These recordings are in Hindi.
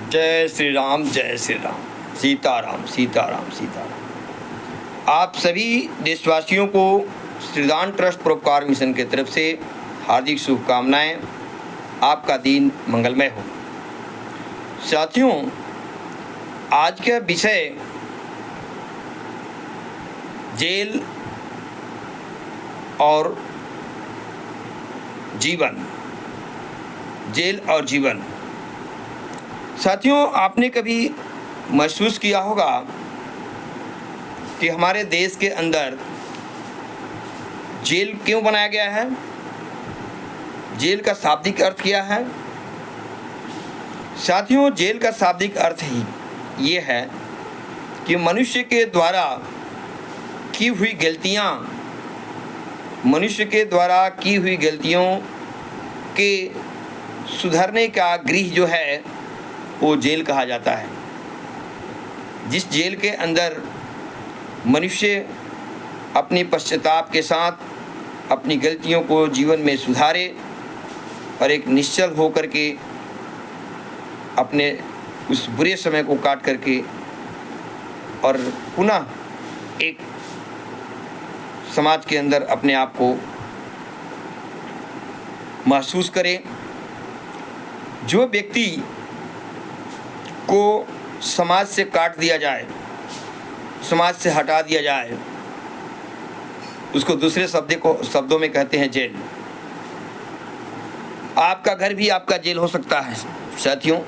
जय श्री राम, जय श्री राम, सीताराम सीताराम सीताराम। आप सभी देशवासियों को श्रीदान ट्रस्ट परोपकार मिशन की तरफ से हार्दिक शुभकामनाएं। आपका दिन मंगलमय हो। साथियों, आज का विषय जेल और जीवन। जेल और जीवन। साथियों, आपने कभी महसूस किया होगा कि हमारे देश के अंदर जेल क्यों बनाया गया है? जेल का शाब्दिक अर्थ क्या है? साथियों, जेल का शाब्दिक अर्थ ही ये है कि मनुष्य के द्वारा की हुई गलतियाँ, मनुष्य के द्वारा की हुई गलतियों के सुधरने का गृह जो है वो जेल कहा जाता है। जिस जेल के अंदर मनुष्य अपने पश्चाताप के साथ अपनी गलतियों को जीवन में सुधारे और एक निश्चल होकर के अपने उस बुरे समय को काट करके और पुनः एक समाज के अंदर अपने आप को महसूस करे। जो व्यक्ति को समाज से काट दिया जाए, समाज से हटा दिया जाए, उसको दूसरे शब्दों में कहते हैं जेल। आपका घर भी आपका जेल हो सकता है साथियों,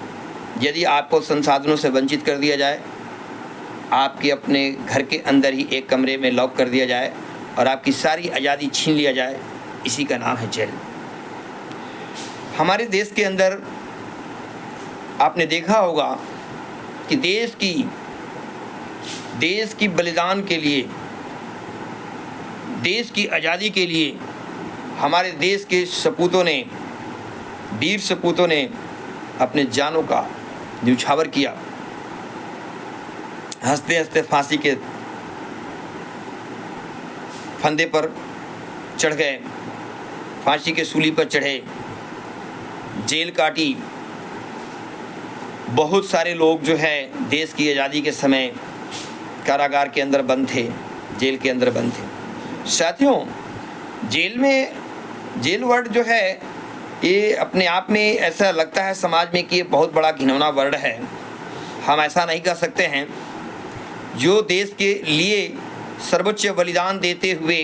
यदि आपको संसाधनों से वंचित कर दिया जाए, आपके अपने घर के अंदर ही एक कमरे में लॉक कर दिया जाए और आपकी सारी आज़ादी छीन लिया जाए। इसी का नाम है जेल। हमारे देश के अंदर आपने देखा होगा कि देश की बलिदान के लिए, देश की आज़ादी के लिए हमारे देश के सपूतों ने, वीर सपूतों ने अपने जानों का न्यौछावर किया। हंसते हंसते फांसी के फंदे पर चढ़ गए, फांसी के सूली पर चढ़े, जेल काटी। बहुत सारे लोग जो है देश की आज़ादी के समय कारागार के अंदर बंद थे, जेल के अंदर बंद थे। साथियों, जेल वर्ड जो है ये अपने आप में ऐसा लगता है समाज में कि ये बहुत बड़ा घिनौना वर्ड है। हम ऐसा नहीं कर सकते हैं। जो देश के लिए सर्वोच्च बलिदान देते हुए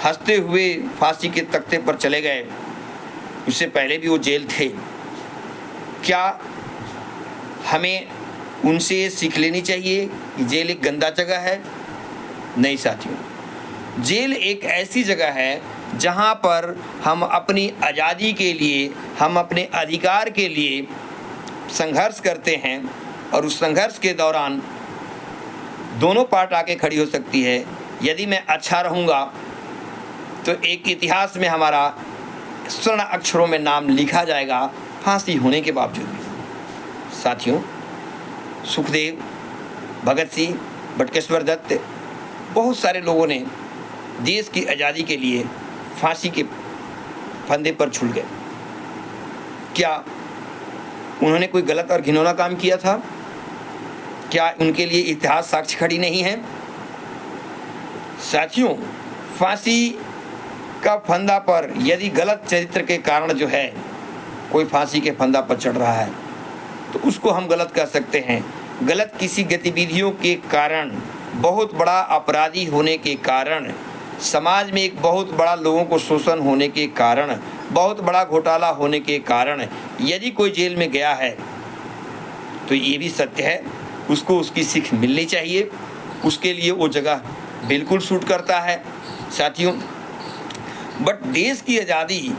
हंसते हुए फांसी के तख्ते पर चले गए, उससे पहले भी वो जेल थे। क्या हमें उनसे सीख लेनी चाहिए कि जेल एक गंदा जगह है? नहीं साथियों, जेल एक ऐसी जगह है जहां पर हम अपनी आज़ादी के लिए, हम अपने अधिकार के लिए संघर्ष करते हैं और उस संघर्ष के दौरान दोनों पार्ट आके खड़ी हो सकती है। यदि मैं अच्छा रहूँगा तो एक इतिहास में हमारा स्वर्ण अक्षरों में नाम लिखा जाएगा, फांसी होने के बावजूद भी। साथियों, सुखदेव, भगत सिंह, बटुकेश्वर दत्त, बहुत सारे लोगों ने देश की आज़ादी के लिए फांसी के फंदे पर झूल गए। क्या उन्होंने कोई गलत और घिनौना काम किया था? क्या उनके लिए इतिहास साक्ष्य खड़ी नहीं है? साथियों, फांसी का फंदा पर यदि गलत चरित्र के कारण जो है कोई फांसी के फंदा पर चढ़ रहा है तो उसको हम गलत कह सकते हैं। गलत किसी गतिविधियों के कारण, बहुत बड़ा अपराधी होने के कारण, समाज में एक बहुत बड़ा लोगों को शोषण होने के कारण, बहुत बड़ा घोटाला होने के कारण यदि कोई जेल में गया है तो ये भी सत्य है, उसको उसकी सीख मिलनी चाहिए। उसके लिए वो जगह बिल्कुल सूट करता है साथियों। बट देश की आज़ादी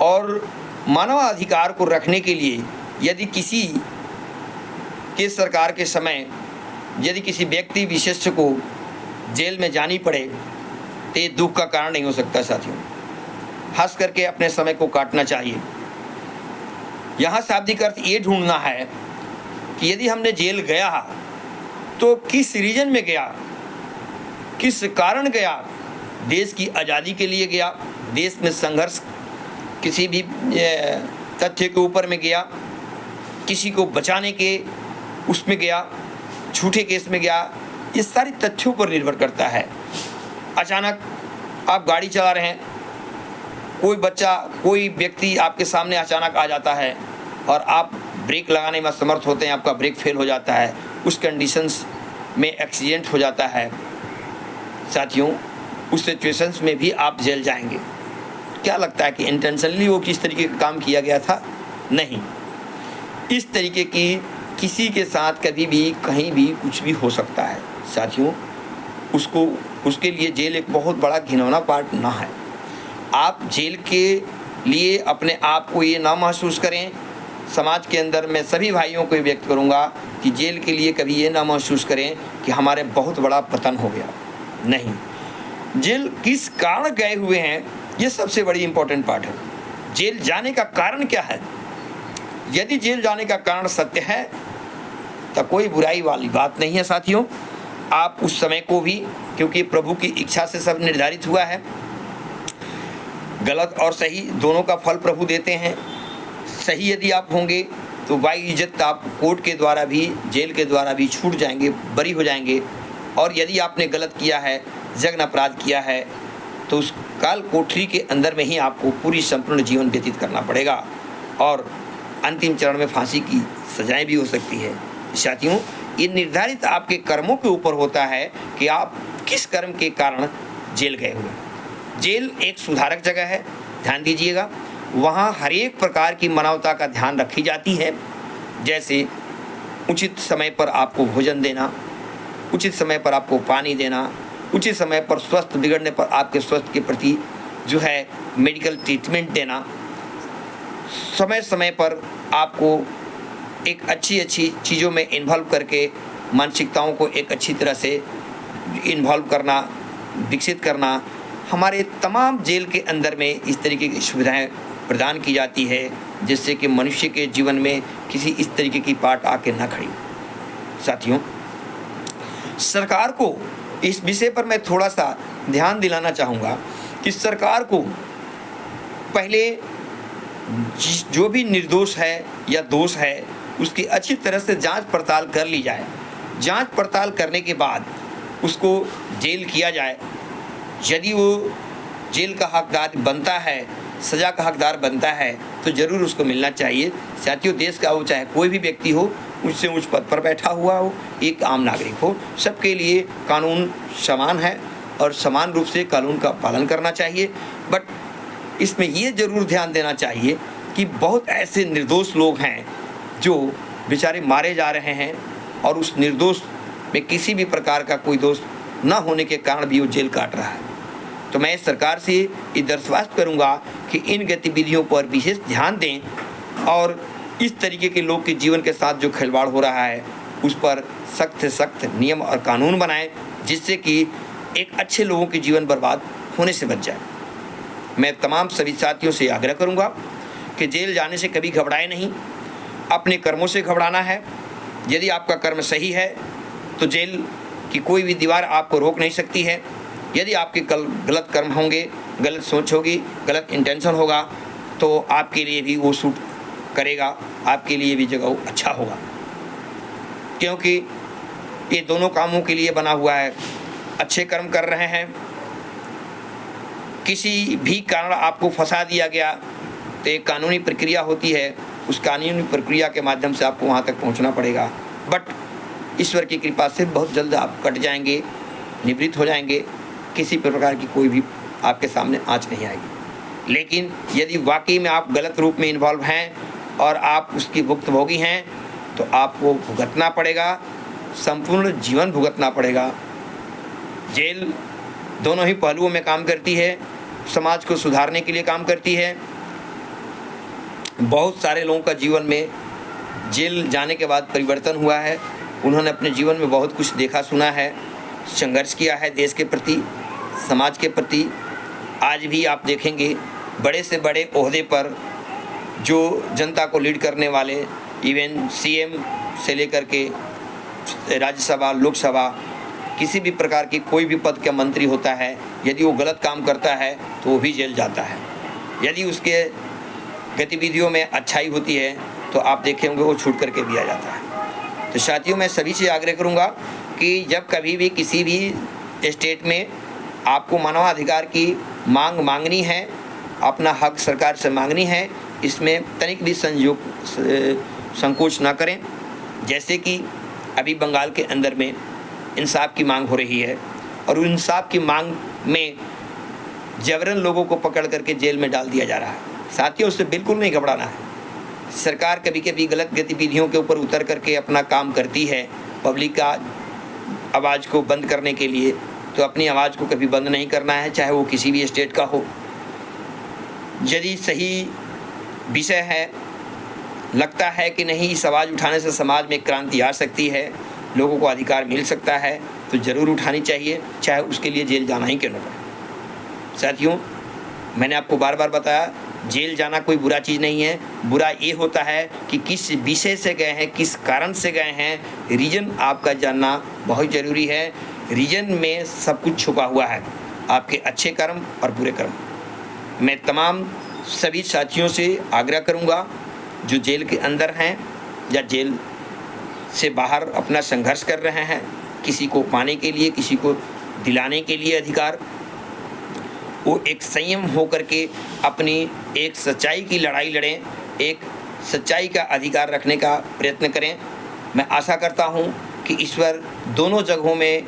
और मानवाधिकार को रखने के लिए यदि किसी के सरकार के समय यदि किसी व्यक्ति विशेष को जेल में जानी पड़े तो ये दुख का कारण नहीं हो सकता साथियों। हंस करके अपने समय को काटना चाहिए। यहाँ शाब्दिक अर्थ ये ढूंढना है कि यदि हमने जेल गया तो किस रीजन में गया, किस कारण गया। देश की आज़ादी के लिए गया, देश में संघर्ष किसी भी तथ्य के ऊपर में गया, किसी को बचाने के उसमें गया, झूठे केस में गया, ये सारी तथ्यों पर निर्भर करता है। अचानक आप गाड़ी चला रहे हैं, कोई बच्चा, कोई व्यक्ति आपके सामने अचानक आ जाता है और आप ब्रेक लगाने में असमर्थ होते हैं, आपका ब्रेक फेल हो जाता है, उस कंडीशंस में एक्सीडेंट हो जाता है। साथियों, उस सिचुएशंस में भी आप जेल जाएंगे। क्या लगता है कि इंटेंशनली वो किस तरीके का काम किया गया था? नहीं। इस तरीके की किसी के साथ कभी भी कहीं भी कुछ भी हो सकता है। साथियों, उसके लिए जेल एक बहुत बड़ा घिनौना पार्ट ना है। आप जेल के लिए अपने आप को ये ना महसूस करें। समाज के अंदर मैं सभी भाइयों को व्यक्त करूंगा कि जेल के लिए कभी ये ना महसूस करें कि हमारे बहुत बड़ा पतन हो गया। नहीं, जेल किस कारण गए हुए हैं, ये सबसे बड़ी इंपॉर्टेंट पार्ट है। जेल जाने का कारण क्या है? यदि जेल जाने का कारण सत्य है तो कोई बुराई वाली बात नहीं है। साथियों, आप उस समय को भी, क्योंकि प्रभु की इच्छा से सब निर्धारित हुआ है, गलत और सही दोनों का फल प्रभु देते हैं। सही यदि आप होंगे तो बाई इज्जत आप कोर्ट के द्वारा भी, जेल के द्वारा भी छूट जाएंगे, बरी हो जाएंगे। और यदि आपने गलत किया है, जघन अपराध किया है, तो उस काल कोठरी के अंदर में ही आपको पूरी संपूर्ण जीवन व्यतीत करना पड़ेगा और अंतिम चरण में फांसी की सजाएं भी हो सकती है। साथियों, ये निर्धारित आपके कर्मों के ऊपर होता है कि आप किस कर्म के कारण जेल गए हुए। जेल एक सुधारक जगह है, ध्यान दीजिएगा। वहाँ हर एक प्रकार की मानवता का ध्यान रखी जाती है, जैसे उचित समय पर आपको भोजन देना, उचित समय पर आपको पानी देना, उचित समय पर स्वास्थ्य बिगड़ने पर आपके स्वास्थ्य के प्रति जो है मेडिकल ट्रीटमेंट देना, समय समय पर आपको एक अच्छी चीज़ों में इन्वॉल्व करके मानसिकताओं को एक अच्छी तरह से इन्वॉल्व करना, विकसित करना। हमारे तमाम जेल के अंदर में इस तरीके की सुविधाएं प्रदान की जाती है, जिससे कि मनुष्य के जीवन में किसी इस तरीके की पाट आके ना खड़ी। साथियों, सरकार को इस विषय पर मैं थोड़ा सा ध्यान दिलाना चाहूँगा कि सरकार को पहले जो भी निर्दोष है या दोष है उसकी अच्छी तरह से जांच पड़ताल कर ली जाए। जांच पड़ताल करने के बाद उसको जेल किया जाए। यदि वो जेल का हकदार बनता है, सज़ा का हकदार बनता है, तो ज़रूर उसको मिलना चाहिए। साथियों, देश का हो चाहे कोई भी व्यक्ति हो, उससे उच्च पद पर बैठा हुआ हो, एक आम नागरिक हो, सबके लिए कानून समान है और समान रूप से कानून का पालन करना चाहिए। बट इसमें ये ज़रूर ध्यान देना चाहिए कि बहुत ऐसे निर्दोष लोग हैं जो बेचारे मारे जा रहे हैं और उस निर्दोष में किसी भी प्रकार का कोई दोष न होने के कारण भी वो जेल काट रहा है। तो मैं सरकार से ये दरख्वास्त करूँगा कि इन गतिविधियों पर विशेष ध्यान दें और इस तरीके के लोग के जीवन के साथ जो खिलवाड़ हो रहा है उस पर सख्त से सख्त नियम और कानून बनाएं, जिससे कि एक अच्छे लोगों के जीवन बर्बाद होने से बच जाए। मैं तमाम सभी साथियों से आग्रह करूंगा कि जेल जाने से कभी घबराए नहीं, अपने कर्मों से घबराना है। यदि आपका कर्म सही है तो जेल की कोई भी दीवार आपको रोक नहीं सकती है। यदि आपके गलत कर्म होंगे, गलत सोच होगी, गलत इंटेंशन होगा, तो आपके लिए भी वो सूट करेगा, आपके लिए भी जगह अच्छा होगा, क्योंकि ये दोनों कामों के लिए बना हुआ है। अच्छे कर्म कर रहे हैं, किसी भी कारण आपको फंसा दिया गया तो एक कानूनी प्रक्रिया होती है, उस कानूनी प्रक्रिया के माध्यम से आपको वहाँ तक पहुँचना पड़ेगा। बट ईश्वर की कृपा से बहुत जल्द आप कट जाएंगे, निवृत्त हो जाएंगे, किसी प्रकार की कोई भी आपके सामने आँच नहीं आएगी। लेकिन यदि वाकई में आप गलत रूप में इन्वॉल्व हैं और आप उसकी भुक्तभोगी हैं तो आपको भुगतना पड़ेगा, संपूर्ण जीवन भुगतना पड़ेगा। जेल दोनों ही पहलुओं में काम करती है, समाज को सुधारने के लिए काम करती है। बहुत सारे लोगों का जीवन में जेल जाने के बाद परिवर्तन हुआ है, उन्होंने अपने जीवन में बहुत कुछ देखा सुना है, संघर्ष किया है देश के प्रति, समाज के प्रति। आज भी आप देखेंगे बड़े से बड़े ओहदे पर जो जनता को लीड करने वाले, इवन सीएम से लेकर के राज्यसभा, लोकसभा, किसी भी प्रकार की कोई भी पद का मंत्री होता है, यदि वो गलत काम करता है तो वो भी जेल जाता है। यदि उसके गतिविधियों में अच्छाई होती है तो आप देखे होंगे वो छूट करके भी आ जाता है। तो साथियों, मैं सभी से आग्रह करूंगा कि जब कभी भी किसी भी स्टेट में आपको मानवाधिकार की मांग मांगनी है, अपना हक सरकार से मांगनी है, इसमें तनिक भी संकोच ना करें। जैसे कि अभी बंगाल के अंदर में इंसाफ की मांग हो रही है और उन इंसाफ की मांग में जबरन लोगों को पकड़ करके जेल में डाल दिया जा रहा है। साथियों, उससे बिल्कुल नहीं घबराना है। सरकार कभी कभी गलत गतिविधियों के ऊपर उतर करके अपना काम करती है पब्लिक का आवाज़ को बंद करने के लिए, तो अपनी आवाज़ को कभी बंद नहीं करना है, चाहे वो किसी भी स्टेट का हो। यदि सही विषय है, लगता है कि नहीं इस आवाज़ उठाने से समाज में क्रांति आ सकती है, लोगों को अधिकार मिल सकता है, तो ज़रूर उठानी चाहिए, चाहे उसके लिए जेल जाना ही क्यों न पड़े। साथियों, मैंने आपको बार बार बताया, जेल जाना कोई बुरा चीज़ नहीं है। बुरा ये होता है कि किस विषय से गए हैं, किस कारण से गए हैं, रीज़न आपका जानना बहुत ज़रूरी है। रीज़न में सब कुछ छुपा हुआ है, आपके अच्छे कर्म और बुरे कर्म। मैं तमाम सभी साथियों से आग्रह करूंगा जो जेल के अंदर हैं या जेल से बाहर अपना संघर्ष कर रहे हैं, किसी को पाने के लिए, किसी को दिलाने के लिए अधिकार, वो एक संयम होकर के अपनी एक सच्चाई की लड़ाई लड़ें, एक सच्चाई का अधिकार रखने का प्रयत्न करें। मैं आशा करता हूं कि ईश्वर दोनों जगहों में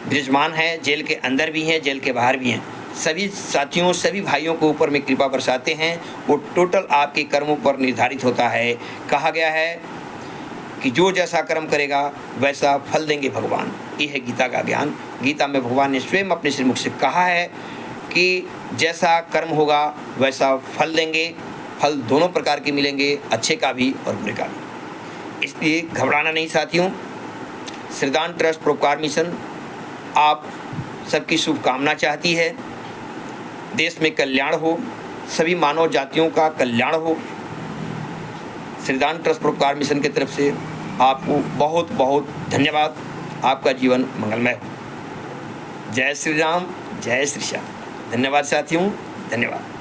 विराजमान है, जेल के अंदर भी हैं, जेल के बाहर भी हैं। सभी साथियों, सभी भाइयों के ऊपर में कृपा बरसाते हैं। वो टोटल आपके कर्मों पर निर्धारित होता है। कहा गया है कि जो जैसा कर्म करेगा वैसा फल देंगे भगवान। ये है गीता का ज्ञान। गीता में भगवान ने स्वयं अपने श्रीमुख से कहा है कि जैसा कर्म होगा वैसा फल देंगे। फल दोनों प्रकार के मिलेंगे, अच्छे का भी और बुरे का भी। इसलिए घबराना नहीं साथियों। श्रीदान ट्रस्ट परोपकार मिशन आप सबकी शुभकामना चाहती है। देश में कल्याण हो, सभी मानव जातियों का कल्याण हो। श्रीदान ट्रस्ट परोपकार मिशन की तरफ से आपको बहुत बहुत धन्यवाद। आपका जीवन मंगलमय हो। जय श्री राम, जय श्री श्याम। धन्यवाद साथियों, धन्यवाद।